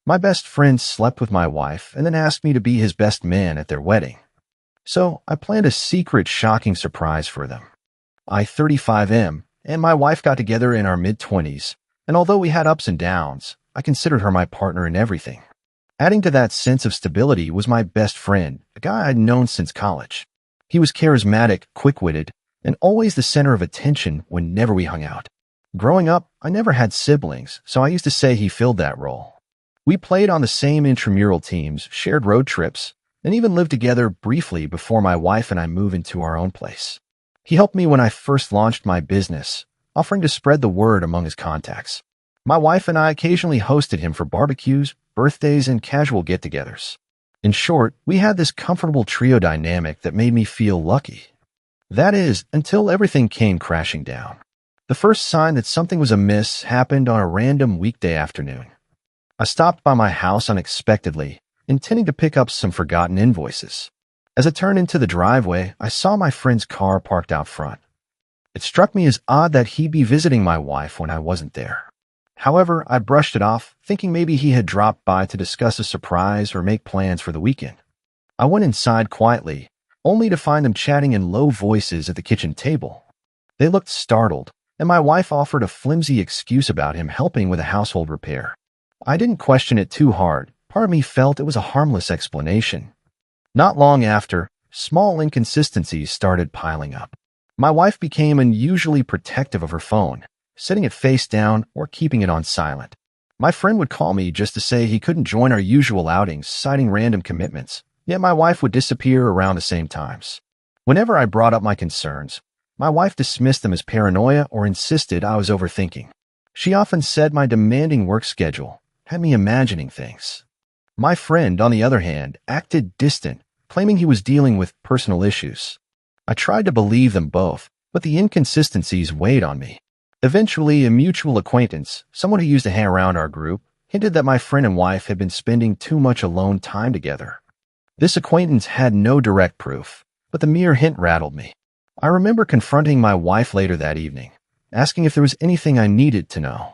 My best friend slept with my wife and then asked me to be his best man at their wedding. So I planned a secret, shocking surprise for them. I 35M and my wife got together in our mid-20s, and although we had ups and downs, I considered her my partner in everything. Adding to that sense of stability was my best friend, a guy I'd known since college. He was charismatic, quick-witted, and always the center of attention whenever we hung out. Growing up, I never had siblings, so I used to say he filled that role. We played on the same intramural teams, shared road trips, and even lived together briefly before my wife and I moved into our own place. He helped me when I first launched my business, offering to spread the word among his contacts. My wife and I occasionally hosted him for barbecues, birthdays, and casual get-togethers. In short, we had this comfortable trio dynamic that made me feel lucky. That is, until everything came crashing down. The first sign that something was amiss happened on a random weekday afternoon. I stopped by my house unexpectedly, intending to pick up some forgotten invoices. As I turned into the driveway, I saw my friend's car parked out front. It struck me as odd that he'd be visiting my wife when I wasn't there. However, I brushed it off, thinking maybe he had dropped by to discuss a surprise or make plans for the weekend. I went inside quietly, only to find them chatting in low voices at the kitchen table. They looked startled, and my wife offered a flimsy excuse about him helping with a household repair. I didn't question it too hard. Part of me felt it was a harmless explanation. Not long after, small inconsistencies started piling up. My wife became unusually protective of her phone, setting it face down or keeping it on silent. My friend would call me just to say he couldn't join our usual outings, citing random commitments, yet my wife would disappear around the same times. Whenever I brought up my concerns, my wife dismissed them as paranoia or insisted I was overthinking. She often said my demanding work schedule had me imagining things. My friend, on the other hand, acted distant, claiming he was dealing with personal issues. I tried to believe them both, but the inconsistencies weighed on me. Eventually, a mutual acquaintance, someone who used to hang around our group, hinted that my friend and wife had been spending too much alone time together. This acquaintance had no direct proof, but the mere hint rattled me. I remember confronting my wife later that evening, asking if there was anything I needed to know.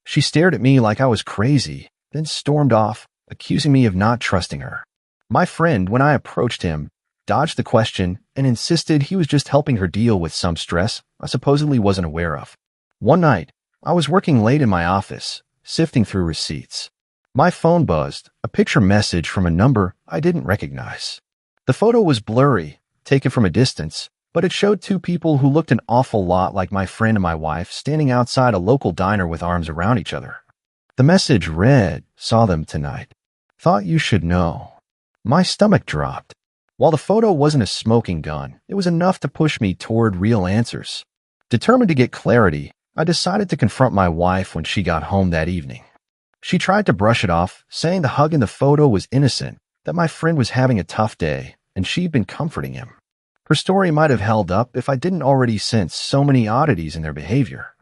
She stared at me like I was crazy, then stormed off, accusing me of not trusting her. My friend, when I approached him, dodged the question and insisted he was just helping her deal with some stress I supposedly wasn't aware of. One night, I was working late in my office, sifting through receipts. My phone buzzed, a picture message from a number I didn't recognize. The photo was blurry, taken from a distance, but it showed two people who looked an awful lot like my friend and my wife standing outside a local diner with arms around each other. The message read, "Saw them tonight. Thought you should know." My stomach dropped. While the photo wasn't a smoking gun, it was enough to push me toward real answers. Determined to get clarity, I decided to confront my wife when she got home that evening. She tried to brush it off, saying the hug in the photo was innocent, that my friend was having a tough day, and she'd been comforting him. Her story might have held up if I didn't already sense so many oddities in their behavior.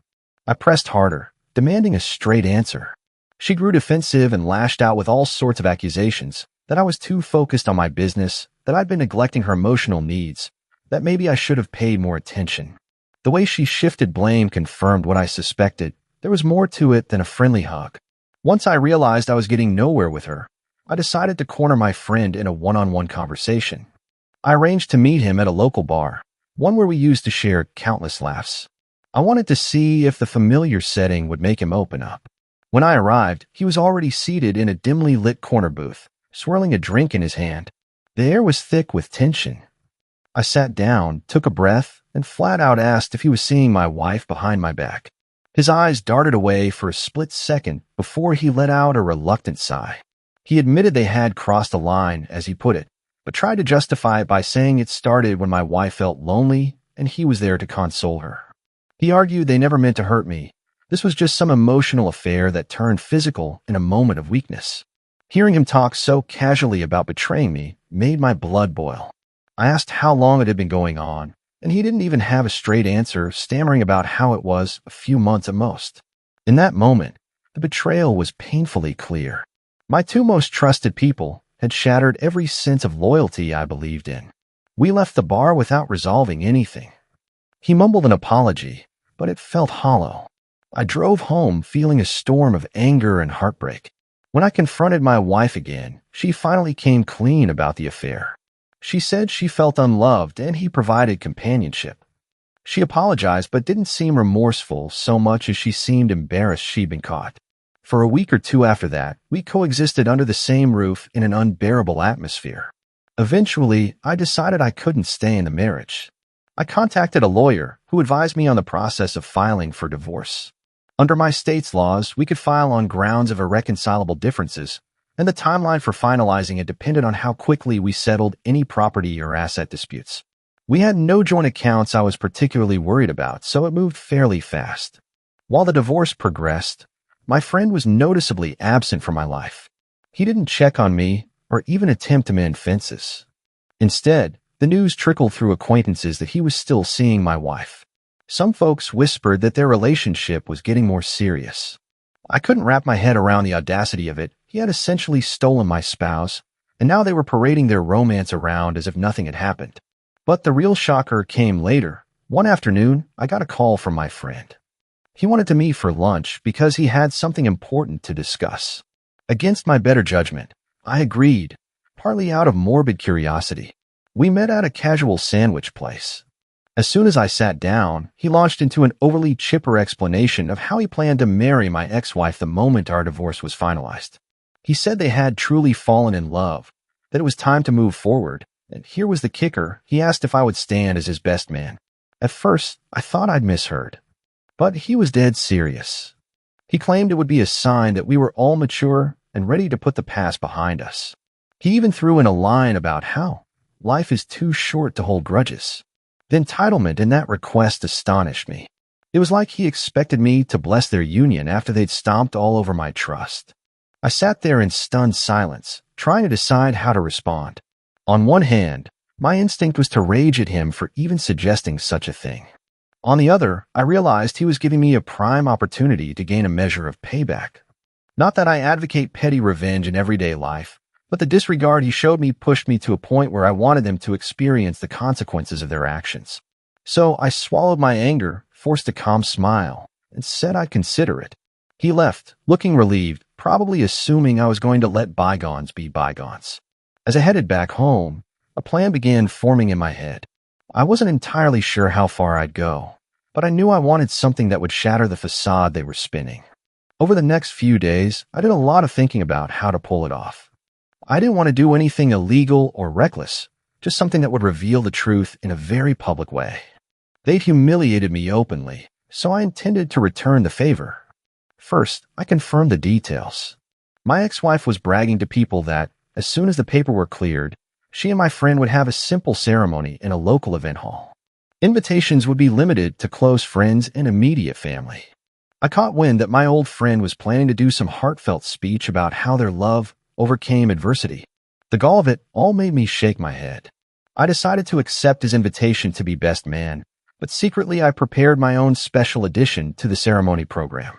I pressed harder, demanding a straight answer. She grew defensive and lashed out with all sorts of accusations, that I was too focused on my business, that I'd been neglecting her emotional needs, that maybe I should have paid more attention. The way she shifted blame confirmed what I suspected. There was more to it than a friendly hug. Once I realized I was getting nowhere with her, I decided to corner my friend in a one-on-one conversation. I arranged to meet him at a local bar, one where we used to share countless laughs. I wanted to see if the familiar setting would make him open up. When I arrived, he was already seated in a dimly lit corner booth, swirling a drink in his hand. The air was thick with tension. I sat down, took a breath, and flat out asked if he was seeing my wife behind my back. His eyes darted away for a split second before he let out a reluctant sigh. He admitted they had crossed a line, as he put it, but tried to justify it by saying it started when my wife felt lonely and he was there to console her. He argued they never meant to hurt me. This was just some emotional affair that turned physical in a moment of weakness. Hearing him talk so casually about betraying me made my blood boil. I asked how long it had been going on, and he didn't even have a straight answer, stammering about how it was a few months at most. In that moment, the betrayal was painfully clear. My two most trusted people had shattered every sense of loyalty I believed in. We left the bar without resolving anything. He mumbled an apology, but it felt hollow. I drove home feeling a storm of anger and heartbreak. When I confronted my wife again, she finally came clean about the affair. She said she felt unloved and he provided companionship. She apologized but didn't seem remorseful so much as she seemed embarrassed she'd been caught. For a week or two after that, we coexisted under the same roof in an unbearable atmosphere. Eventually, I decided I couldn't stay in the marriage. I contacted a lawyer who advised me on the process of filing for divorce. Under my state's laws, we could file on grounds of irreconcilable differences, and the timeline for finalizing it depended on how quickly we settled any property or asset disputes. We had no joint accounts I was particularly worried about, so it moved fairly fast. While the divorce progressed, my friend was noticeably absent from my life. He didn't check on me or even attempt to mend fences. Instead, the news trickled through acquaintances that he was still seeing my wife. Some folks whispered that their relationship was getting more serious. I couldn't wrap my head around the audacity of it. He had essentially stolen my spouse, and now they were parading their romance around as if nothing had happened. But the real shocker came later. One afternoon, I got a call from my friend. He wanted to meet for lunch because he had something important to discuss. Against my better judgment, I agreed, partly out of morbid curiosity. We met at a casual sandwich place. As soon as I sat down, he launched into an overly chipper explanation of how he planned to marry my ex-wife the moment our divorce was finalized. He said they had truly fallen in love, that it was time to move forward, and here was the kicker. He asked if I would stand as his best man. At first, I thought I'd misheard, but he was dead serious. He claimed it would be a sign that we were all mature and ready to put the past behind us. He even threw in a line about how life is too short to hold grudges. The entitlement in that request astonished me. It was like he expected me to bless their union after they'd stomped all over my trust. I sat there in stunned silence, trying to decide how to respond. On one hand, my instinct was to rage at him for even suggesting such a thing. On the other, I realized he was giving me a prime opportunity to gain a measure of payback. Not that I advocate petty revenge in everyday life, but the disregard he showed me pushed me to a point where I wanted them to experience the consequences of their actions. So I swallowed my anger, forced a calm smile, and said I'd consider it. He left, looking relieved, probably assuming I was going to let bygones be bygones. As I headed back home, a plan began forming in my head. I wasn't entirely sure how far I'd go, but I knew I wanted something that would shatter the facade they were spinning. Over the next few days, I did a lot of thinking about how to pull it off. I didn't want to do anything illegal or reckless, just something that would reveal the truth in a very public way. They'd humiliated me openly, so I intended to return the favor. First, I confirmed the details. My ex-wife was bragging to people that, as soon as the paperwork cleared, she and my friend would have a simple ceremony in a local event hall. Invitations would be limited to close friends and immediate family. I caught wind that my old friend was planning to do some heartfelt speech about how their love overcame adversity. The gall of it all made me shake my head. I decided to accept his invitation to be best man, but secretly I prepared my own special addition to the ceremony program.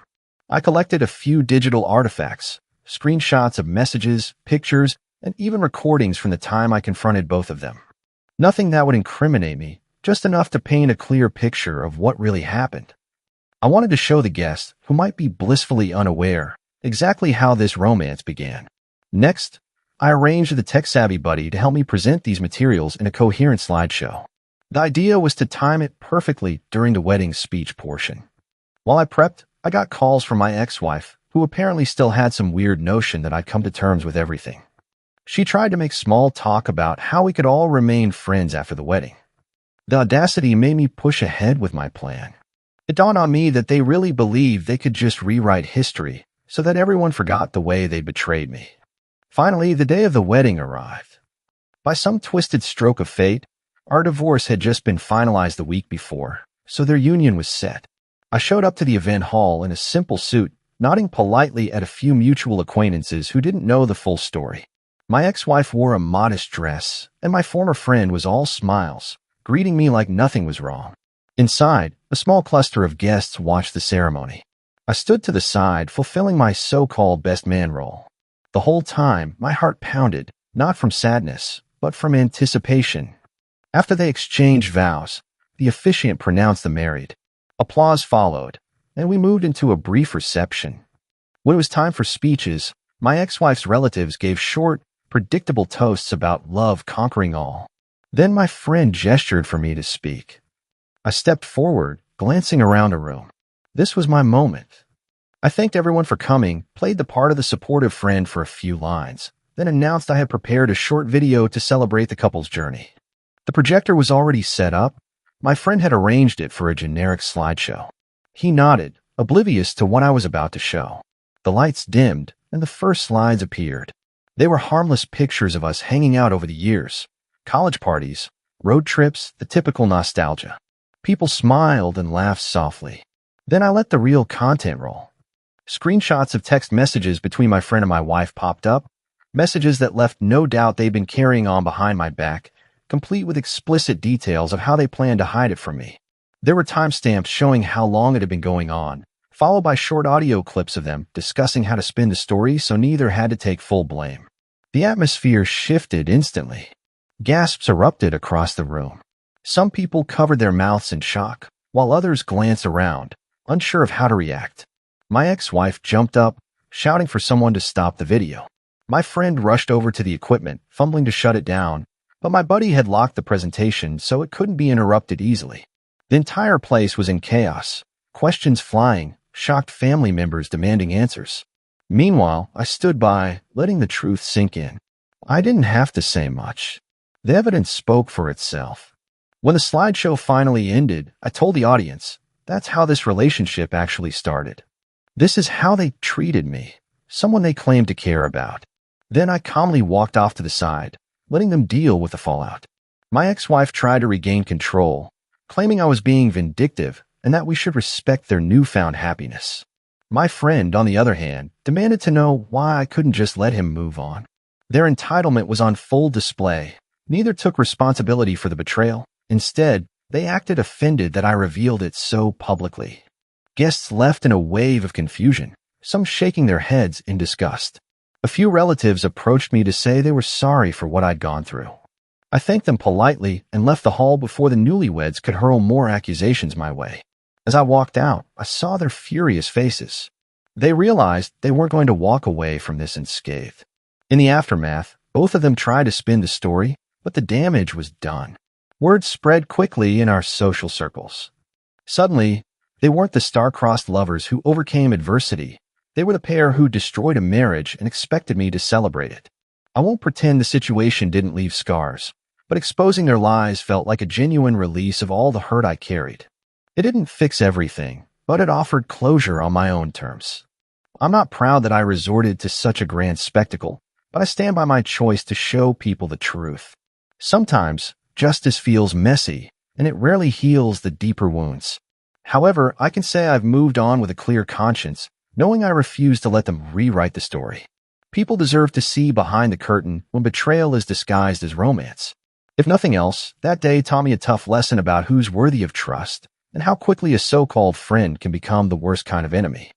I collected a few digital artifacts, screenshots of messages, pictures, and even recordings from the time I confronted both of them. Nothing that would incriminate me, just enough to paint a clear picture of what really happened. I wanted to show the guests, who might be blissfully unaware, exactly how this romance began. Next, I arranged the tech-savvy buddy to help me present these materials in a coherent slideshow. The idea was to time it perfectly during the wedding speech portion. While I prepped, I got calls from my ex-wife, who apparently still had some weird notion that I'd come to terms with everything. She tried to make small talk about how we could all remain friends after the wedding. The audacity made me push ahead with my plan. It dawned on me that they really believed they could just rewrite history so that everyone forgot the way they betrayed me. Finally, the day of the wedding arrived. By some twisted stroke of fate, our divorce had just been finalized the week before, so their union was set. I showed up to the event hall in a simple suit, nodding politely at a few mutual acquaintances who didn't know the full story. My ex-wife wore a modest dress, and my former friend was all smiles, greeting me like nothing was wrong. Inside, a small cluster of guests watched the ceremony. I stood to the side, fulfilling my so-called best man role. The whole time, my heart pounded, not from sadness, but from anticipation. After they exchanged vows, the officiant pronounced them married. Applause followed, and we moved into a brief reception. When it was time for speeches, My ex-wife's relatives gave short, predictable toasts about love conquering all. Then my friend gestured for me to speak. I stepped forward, glancing around the room. This was my moment. I thanked everyone for coming, played the part of the supportive friend for a few lines, then announced I had prepared a short video to celebrate the couple's journey. The projector was already set up. My friend had arranged it for a generic slideshow. He nodded, oblivious to what I was about to show. The lights dimmed, and the first slides appeared. They were harmless pictures of us hanging out over the years. College parties, road trips, the typical nostalgia. People smiled and laughed softly. Then I let the real content roll. Screenshots of text messages between my friend and my wife popped up, messages that left no doubt they'd been carrying on behind my back, complete with explicit details of how they planned to hide it from me. There were timestamps showing how long it had been going on, followed by short audio clips of them discussing how to spin the story so neither had to take full blame. The atmosphere shifted instantly. Gasps erupted across the room. Some people covered their mouths in shock, while others glanced around, unsure of how to react. My ex-wife jumped up, shouting for someone to stop the video. My friend rushed over to the equipment, fumbling to shut it down, but my buddy had locked the presentation so it couldn't be interrupted easily. The entire place was in chaos, questions flying, shocked family members demanding answers. Meanwhile, I stood by, letting the truth sink in. I didn't have to say much. The evidence spoke for itself. When the slideshow finally ended, I told the audience, that's how this relationship actually started. This is how they treated me, someone they claimed to care about. Then I calmly walked off to the side, letting them deal with the fallout. My ex-wife tried to regain control, claiming I was being vindictive and that we should respect their newfound happiness. My friend, on the other hand, demanded to know why I couldn't just let him move on. Their entitlement was on full display. Neither took responsibility for the betrayal. Instead, they acted offended that I revealed it so publicly. Guests left in a wave of confusion, some shaking their heads in disgust. A few relatives approached me to say they were sorry for what I'd gone through. I thanked them politely and left the hall before the newlyweds could hurl more accusations my way. As I walked out, I saw their furious faces. They realized they weren't going to walk away from this unscathed. In the aftermath, both of them tried to spin the story, but the damage was done. Word spread quickly in our social circles. Suddenly, they weren't the star-crossed lovers who overcame adversity. They were the pair who destroyed a marriage and expected me to celebrate it. I won't pretend the situation didn't leave scars, but exposing their lies felt like a genuine release of all the hurt I carried. It didn't fix everything, but it offered closure on my own terms. I'm not proud that I resorted to such a grand spectacle, but I stand by my choice to show people the truth. Sometimes, justice feels messy, and it rarely heals the deeper wounds. However, I can say I've moved on with a clear conscience, knowing I refuse to let them rewrite the story. People deserve to see behind the curtain when betrayal is disguised as romance. If nothing else, that day taught me a tough lesson about who's worthy of trust and how quickly a so-called friend can become the worst kind of enemy.